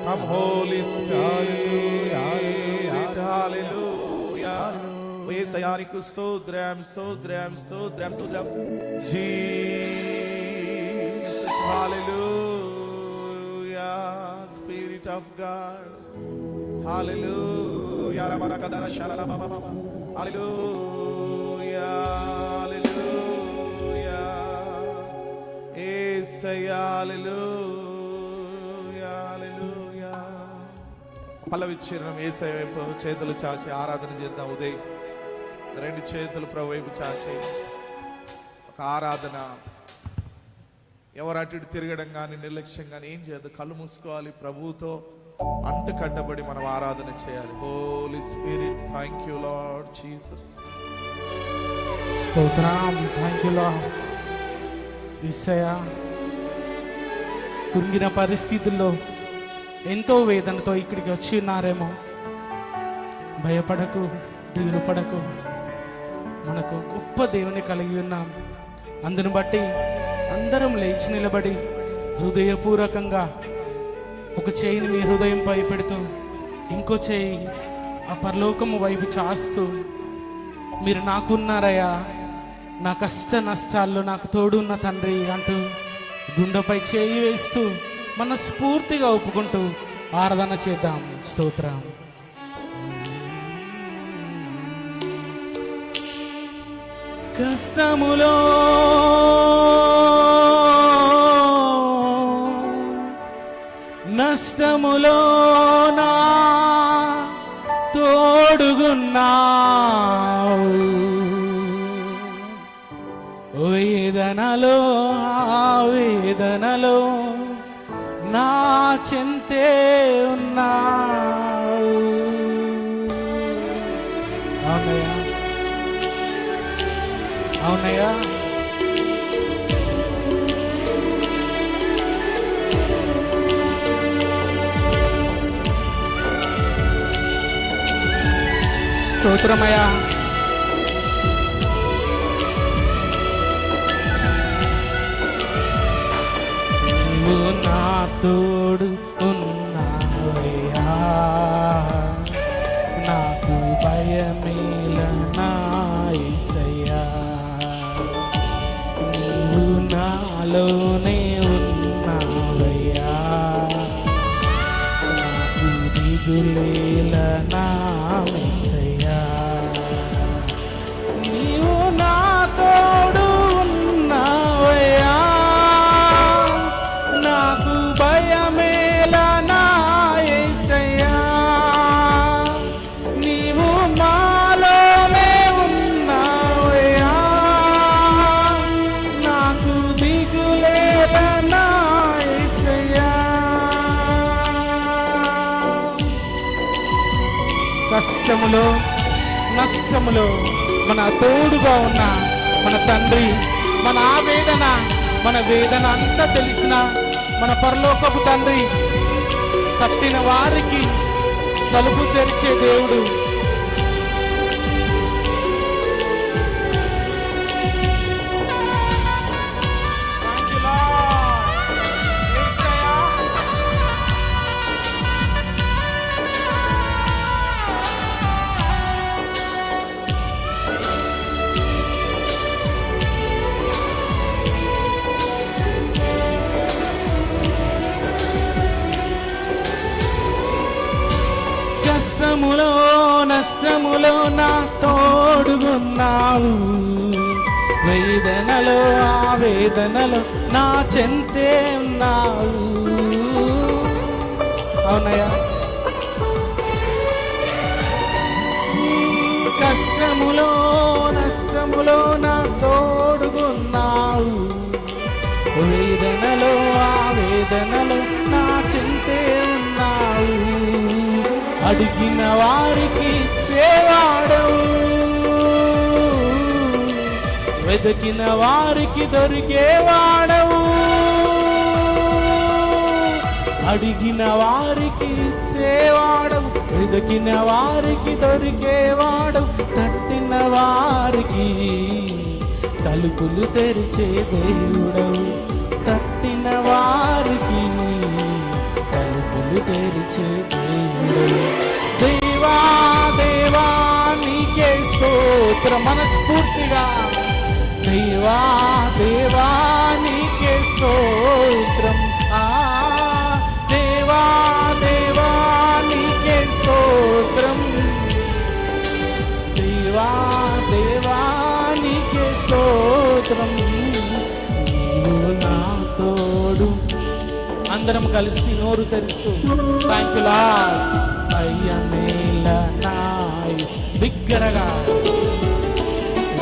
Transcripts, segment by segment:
Come Holy Spirit. Hallelujah. యేసయానికి స్తోత్రం స్తోత్రం స్తోత్రం స్తోత్రం. Jesus. Hallelujah. Spirit of God. Hallelujah. Rabarakadara shalala mama mama. Hallelujah. Hallelujah. Yesayya. Hallelujah. Hallelujah. పల్లవి చరణం యేసయ్య వైపు చేతులు చాచి ఆరాధన చేద్దాం. ఉదయ్ రెండు చేతులు ప్రభు వైపు చాచి ఒక ఆరాధన. ఎవరు అటు ఇటు తిరగడం కానీ నిర్లక్ష్యం కానీ ఏం చేయదు. కళ్ళు మూసుకోవాలి. ప్రభువుతో అంటు కట్టబడి మనం ఆరాధన చేయాలి. Holy spirit. Thank you Lord Jesus. స్తోత్రం. Thank you Lord. యేసయ్యా, కృంగిన పరిస్థితుల్లో ఎంతో వేదనతో ఇక్కడికి వచ్చి ఉన్నారేమో. భయపడకు, దిగులు పడకు. మనకు గొప్ప దేవుని కలిగి ఉన్నాం. అందును బట్టి అందరం లేచి నిలబడి హృదయపూర్వకంగా ఒక చేయిని మీ హృదయంపై పెడుతూ ఇంకో చేయి ఆ పరలోకము వైపు చాస్తూ, మీరు నాకున్నారయ్యా, నా కష్ట నష్టాల్లో నాకు తోడున్న తండ్రి అంటూ గుండెపై చేయి వేస్తూ మనస్ఫూర్తిగా ఒప్పుకుంటూ ఆరాధన చేద్దాం. స్తోత్రం. కష్టములో నష్టములో నా తోడుగున్నావు, వేదనలో వేదనలో నా చెంతే ఉన్నావు. అవునయ్యా, అవునయ్యా. స్తోత్రమయ్యా. నువ్వు నా తోడు ఉన్నావయ్యా, నాకు భయమేల నా యేసయ్యా. నీవు నాలోనే ఉన్నావయ్యా, నాకు దిగులేల నా యేసయ్యా. నీవు నా తోడు ఉన్నావయ్యా, నాకు భయమేల నా యేసయ్యా. నీవు నాలోనే ఉన్నావయ్యా, నాకు దిగులేల నా యేసయ్యా. కష్టములో నష్టములో మన తోడుగా ఉన్న మన తండ్రి, మన ఆవేదన మన వేదన అంతా తెలిసిన మన పరలోకపు తండ్రి, తట్టిన వారికి తలుపు తెరిచే దేవుడు. కష్టములో నష్టములో నా తోడుగున్నావు, వేదనలో ఆవేదనలో నా చెంతే ఉన్నావు. అవునయ్యా. కష్టములో నష్టములో నా తోడుగున్నావు, వేదనలో ఆవేదనలో నా చెంతే ఉన్నావు. అడిగిన వారికి ఇచ్చేవాడవు, వెతికిన వారికి దొరికేవాడవు. అడిగిన వారికి ఇచ్చేవాడవు, వెతికిన వారికి దొరికేవాడవు. తట్టిన వారికి తలుపులు తెరిచే దేవుడవు, తట్టిన వారికి తలుపులు తెరిచే దేవుడు. దేవా దేవా నీకే స్తోత్రం. మనస్ఫూర్తిగా దేవా దేవా నీకే స్తోత్రం. దేవా దేవా నీకే స్తోత్రం. దేవా దేవా నీకే స్తోత్రం. నీవు నా తోడు. అందరం కలిసి నోరు తెరుస్తూ థ్యాంక్ యూ లార్డ్. అయ్యమేల నాయ్ బిగ్గరగా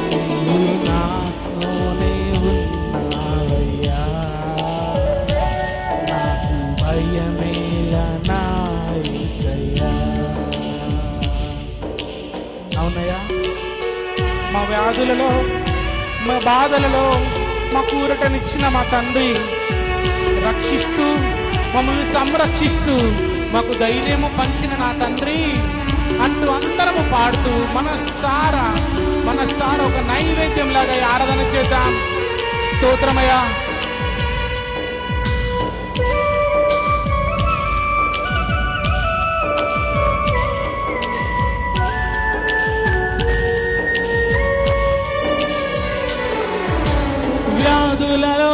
నీవు నాతోనే ఉన్నావయ్యా. నాకు భయమేల నాయసయ్యా. అవునయ్యా, మా వ్యాధులలో మా బాధలలో మా కూరటనిచ్చిన మా తండ్రి రక్షిస్తూ మమ్మల్ని సంరక్షిస్తూ మాకు ధైర్యము పంచిన నా తండ్రి అంటూ అందరము పాడుతూ మనసారా ఒక నైవేద్యం లాగా ఆరాధన చేద్దాం. స్తోత్రమయ్యా. వ్యాధులలో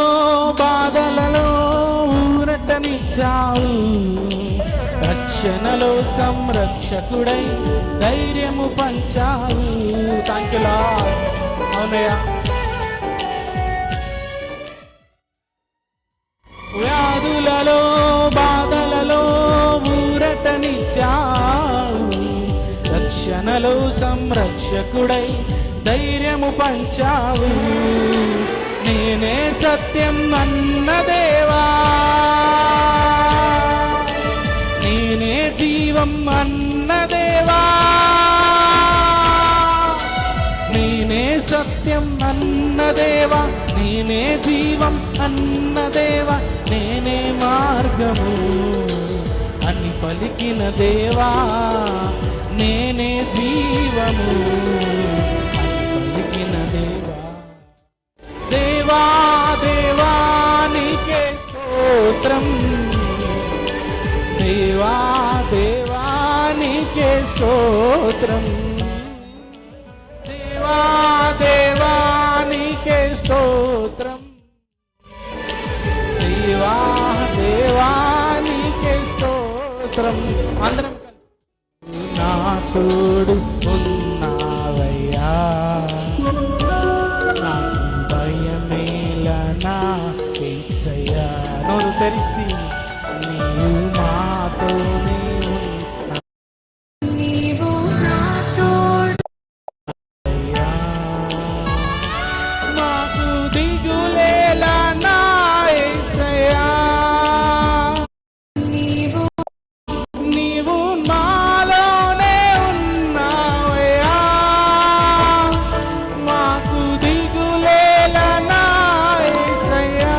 బాధలలో ఊరటనిచ్చావు. రక్షణలో సంరక్షకుడై ధైర్యము పంచావు. Thank you lord. అవునయ్యా. వ్యాధులలో బాధలలో ఊరటనిచ్చావు. రక్షణలో సంరక్షకుడై ధైర్యము పంచావు. నేనే సత్యం అన్న దేవా, నేనే జీవం అన్న దేవా, నేనే సత్యం అన్న దేవా, నేనే జీవం అన్న దేవా, నేనే మార్గము అని పలికిన దేవా, నేనే జీవము అని పలికిన దేవా. దేవా దేవా నీకే స్తోత్రం. దేవా దేవా నీకే స్తోత్రం. దేవా దేవా నీకే స్తోత్రం. దేవా దేవా నీకే స్తోత్రం. అందరం నా తోడు ఉన్నావయ్యా. నోరు తెరిసి నీవు మాతోనే ఉన్నా. నీవు నాతోడయ్యా. మాకు దిగులేలా నా యేసయ్యా. నీవు మాలోనే ఉన్నావయ్యా. మాకు దిగులేలా నా యేసయ్యా.